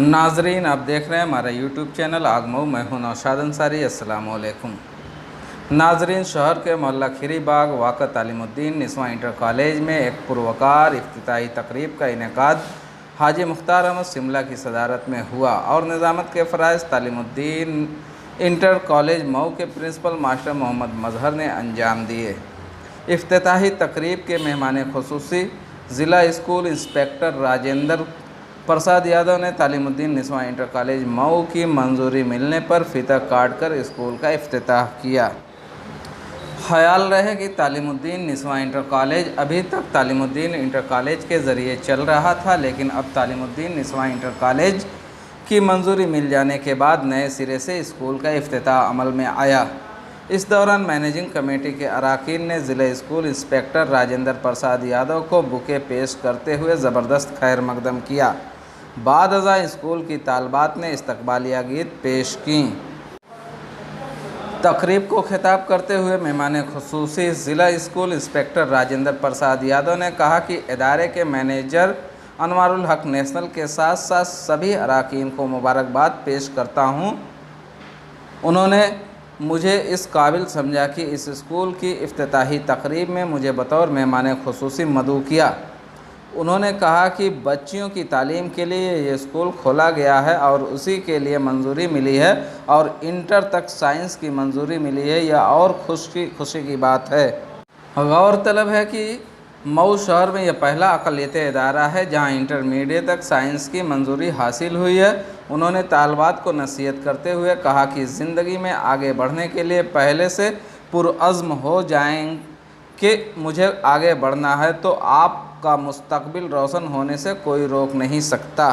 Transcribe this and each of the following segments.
नाजरीन, आप देख रहे हैं हमारा यूट्यूब चैनल आगमऊ। मैं हूं नौशाद अंसारी। अस्सलाम वालेकुम नाजरीन, शहर के मोहल्ला खीरी बाग वाक़ा तालीमुद्दीन निस्वां इंटर कॉलेज में एक पुरवकार इफ्तिताही तकरीब का इनेकाद हाजी मुख्तार अहमद शिमला की सदारत में हुआ और निज़ामत के फ़राइज़ तालीमुद्दीन इंटर कॉलेज मऊ के प्रिंसिपल मास्टर मोहम्मद मजहर ने अंजाम दिए। इफ्तिताही तकरीब के मेहमान खुसूसी ज़िला स्कूल इंस्पेक्टर राजेंद्र प्रसाद यादव ने तालीमुद्दीन निस्वां इंटर कॉलेज मऊ की मंजूरी मिलने पर फीता काटकर स्कूल का इफ्तिताह किया। ख्याल रहे कि तालीमुद्दीन निस्वां इंटर कॉलेज अभी तक तालीमुद्दीन इंटर कॉलेज के ज़रिए चल रहा था, लेकिन अब तालीमुद्दीन निस्वां इंटर कॉलेज की मंजूरी मिल जाने के बाद नए सिरे से स्कूल का इफ्तिताह अमल में आया। इस दौरान मैनेजिंग कमेटी के अरकान ने ज़िला स्कूल इंस्पेक्टर राजेंद्र प्रसाद यादव को बुके पेश करते हुए ज़बरदस्त खैर मकदम किया। बाद अज़ा स्कूल की तालबात ने इस्तकबालिया गीत पेश की। तकरीब को खिताब करते हुए मेहमान खुसूसी ज़िला स्कूल इंस्पेक्टर राजेंद्र प्रसाद यादव ने कहा कि इदारे के मैनेजर अनवारुल हक नेशनल के साथ साथ सभी अरकान को मुबारकबाद पेश करता हूँ। उन्होंने मुझे इस काबिल समझा कि इस स्कूल की इफ्तिताही तकरीब में मुझे बतौर मेहमान खुसूसी मदऊ किया। उन्होंने कहा कि बच्चियों की तालीम के लिए ये स्कूल खोला गया है और उसी के लिए मंजूरी मिली है और इंटर तक साइंस की मंजूरी मिली है, यह और खुशी की बात है। गौरतलब है कि मऊ शहर में यह पहला अक़लियती इदारा है जहां इंटरमीडिएट तक साइंस की मंजूरी हासिल हुई है। उन्होंने तालबात को नसीहत करते हुए कहा कि ज़िंदगी में आगे बढ़ने के लिए पहले से पुरअज़्म हो जाएं कि मुझे आगे बढ़ना है, तो आपका मुस्तकबिल रोशन होने से कोई रोक नहीं सकता।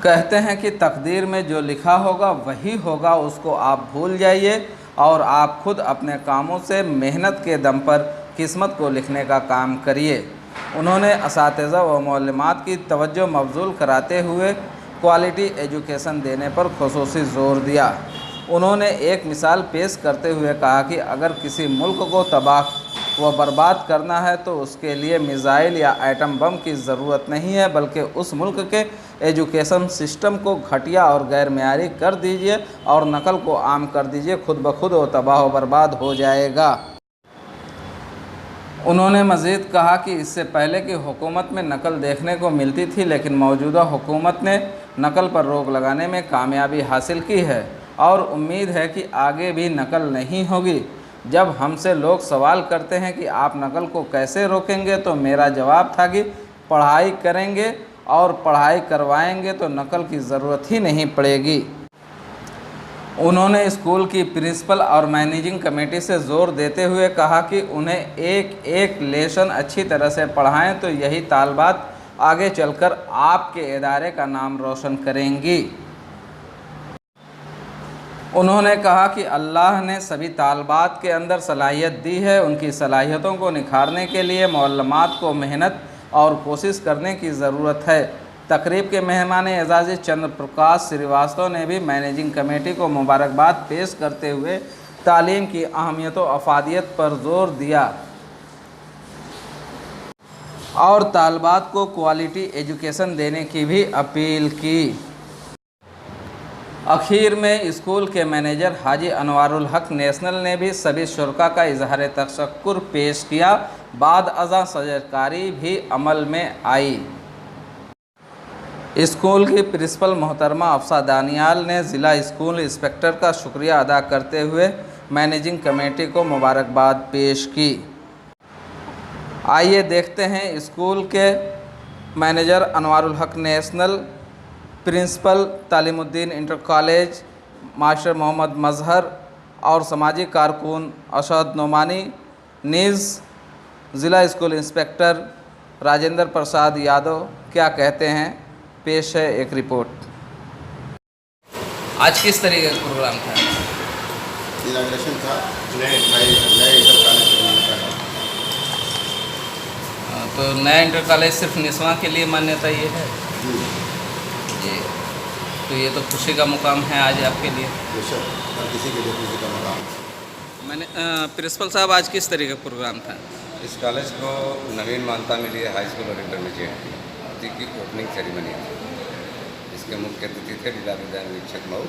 कहते हैं कि तकदीर में जो लिखा होगा वही होगा, उसको आप भूल जाइए और आप खुद अपने कामों से मेहनत के दम पर किस्मत को लिखने का काम करिए। उन्होंने असातिज़ा व मुअल्लिमात की तवज्जो मबज़ूल कराते हुए क्वालिटी एजुकेशन देने पर खुसूसी ज़ोर दिया। उन्होंने एक मिसाल पेश करते हुए कहा कि अगर किसी मुल्क को तबाह व बर्बाद करना है तो उसके लिए मिज़ाइल या एटम बम की ज़रूरत नहीं है, बल्कि उस मुल्क के एजुकेशन सिस्टम को घटिया और गैर मेयारी कर दीजिए और नकल को आम कर दीजिए। खुद ब खुद वो तबाह व बर्बाद हो जाएगा। उन्होंने मज़ीद कहा कि इससे पहले की हुकूमत में नकल देखने को मिलती थी, लेकिन मौजूदा हुकूमत ने नकल पर रोक लगाने में कामयाबी हासिल की है और उम्मीद है कि आगे भी नकल नहीं होगी। जब हमसे लोग सवाल करते हैं कि आप नकल को कैसे रोकेंगे, तो मेरा जवाब था कि पढ़ाई करेंगे और पढ़ाई करवाएंगे तो नकल की ज़रूरत ही नहीं पड़ेगी। उन्होंने स्कूल की प्रिंसिपल और मैनेजिंग कमेटी से ज़ोर देते हुए कहा कि उन्हें एक एक लेसन अच्छी तरह से पढ़ाएं, तो यही तालबात आगे चलकर आपके इदारे का नाम रोशन करेंगी। उन्होंने कहा कि अल्लाह ने सभी तालबात के अंदर सलाहियत दी है, उनकी सलाहियतों को निखारने के लिए मुअल्लिमात को मेहनत और कोशिश करने की ज़रूरत है। तकरीब के मेहमान एजाज़ चंद्र प्रकाश श्रीवास्तव ने भी मैनेजिंग कमेटी को मुबारकबाद पेश करते हुए तालीम की अहमियत व अफादियत पर ज़ोर दिया और तालबात को क्वालिटी एजुकेशन देने की भी अपील की। आखिर में स्कूल के मैनेजर हाजी अनवारुल हक नेशनल ने भी सभी शुरका का इजहार तशक्कुर पेश किया। बाद अज़ा सजरकारी भी अमल में आई। स्कूल की प्रिंसिपल मोहतरमा अफसा दानियाल ने ज़िला स्कूल इंस्पेक्टर का शुक्रिया अदा करते हुए मैनेजिंग कमेटी को मुबारकबाद पेश की। आइए देखते हैं स्कूल के manager Anwarul Haq national, principal Taleemuddin inter college master Mohammad Mazhar और समाजी कारकुन अशद नोमानी नीज़ ज़िला स्कूल इंस्पेक्टर राजेंद्र प्रसाद यादव क्या कहते हैं। पेश है एक रिपोर्ट। आज किस तरीके का प्रोग्राम था? इनाग्रेशन था नए इंटर कॉलेज का। तो नया इंटर कॉलेज सिर्फ निस्वां के लिए मान्यता ये है जी। तो ये तो खुशी का मुकाम है आज आपके लिए। हर किसी के लिए खुशी का मुकाम। मैंने प्रिंसिपल साहब, आज किस तरीके का प्रोग्राम था? इस कॉलेज को नवीन मान्यता मिली है हाई स्कूल और इंटरमीडिएट की ओपनिंग सेरेमनी है। इसके मुख्य अतिथि थे जिला विद्यालय निरीक्षक मऊ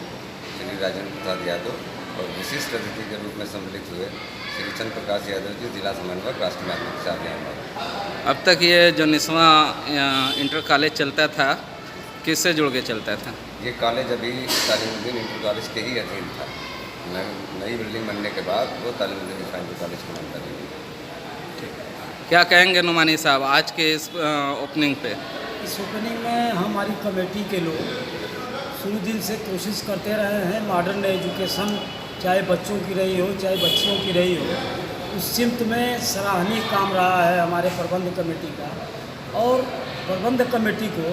श्री राजेंद्र प्रसाद यादव और विशिष्ट अतिथि के रूप में सम्मिलित हुए श्री चंद्र प्रकाश यादव जी, जिला समन्वयक राष्ट्रीय माध्यमिक शिक्षा अभियान मऊ। अब तक ये जो 19वां इंटर कॉलेज चलता था, किससे जुड़ के चलता था? ये कॉलेज अभी तालीमुद्दीन इंटर कॉलेज के ही अधीन था। नई बिल्डिंग बनने के बाद वो तालीमुद्दीन इंटर कॉलेज के नाम पर बनी। क्या कहेंगे नुमानी साहब आज के इस ओपनिंग पे? इस ओपनिंग में हमारी कमेटी के लोग शुरू दिन से कोशिश करते रहे हैं मॉडर्न एजुकेशन, चाहे बच्चों की रही हो चाहे बच्चियों की रही हो, उस सिमत में सराहनीय काम रहा है हमारे प्रबंध कमेटी का। और प्रबंध कमेटी को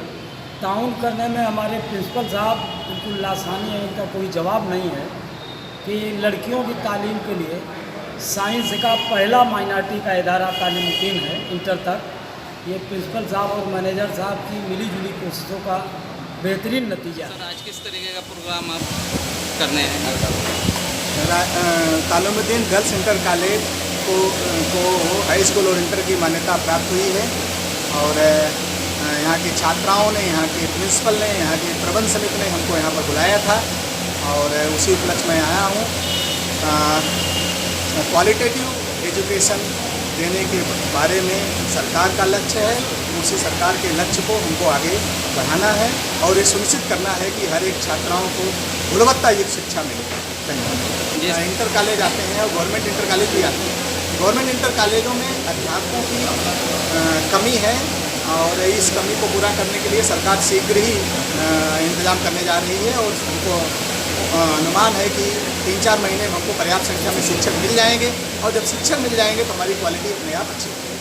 ताउन करने में हमारे प्रिंसिपल साहब बिल्कुल लासानी है, इनका कोई जवाब नहीं है कि लड़कियों की तालीम के लिए साइंस का पहला माइनॉरिटी का इदारा तालीमुद्दीन है इंटर तक। ये प्रिंसिपल साहब और मैनेजर साहब की मिली जुली कोशिशों का बेहतरीन नतीजा। सर आज किस तरीके का प्रोग्राम आप करने हैं? तालीमुद्दीन गर्ल्स इंटर कॉलेज को हाई स्कूल और इंटर की मान्यता प्राप्त हुई है और यहाँ की छात्राओं ने, यहाँ के प्रिंसिपल ने, यहाँ की प्रबंध समिति ने हमको यहाँ पर बुलाया था और उसी उपलक्ष्य में आया हूँ। क्वालिटेटिव एजुकेशन देने के बारे में सरकार का लक्ष्य है, उसी सरकार के लक्ष्य को हमको आगे बढ़ाना है और ये सुनिश्चित करना है कि हर एक छात्राओं को गुणवत्तायुक्त शिक्षा मिले। इंटर कॉलेज आते हैं और गवर्नमेंट इंटर कॉलेज भी आते हैं। गवर्नमेंट इंटर कॉलेजों में अध्यापकों की कमी है और इस कमी को पूरा करने के लिए सरकार शीघ्र ही इंतजाम करने जा रही है और हमको अनुमान है कि 3-4 महीने में हमको पर्याप्त संख्या में शिक्षक मिल जाएंगे और जब शिक्षक मिल जाएंगे तो हमारी क्वालिटी अपने आप अच्छी होगी।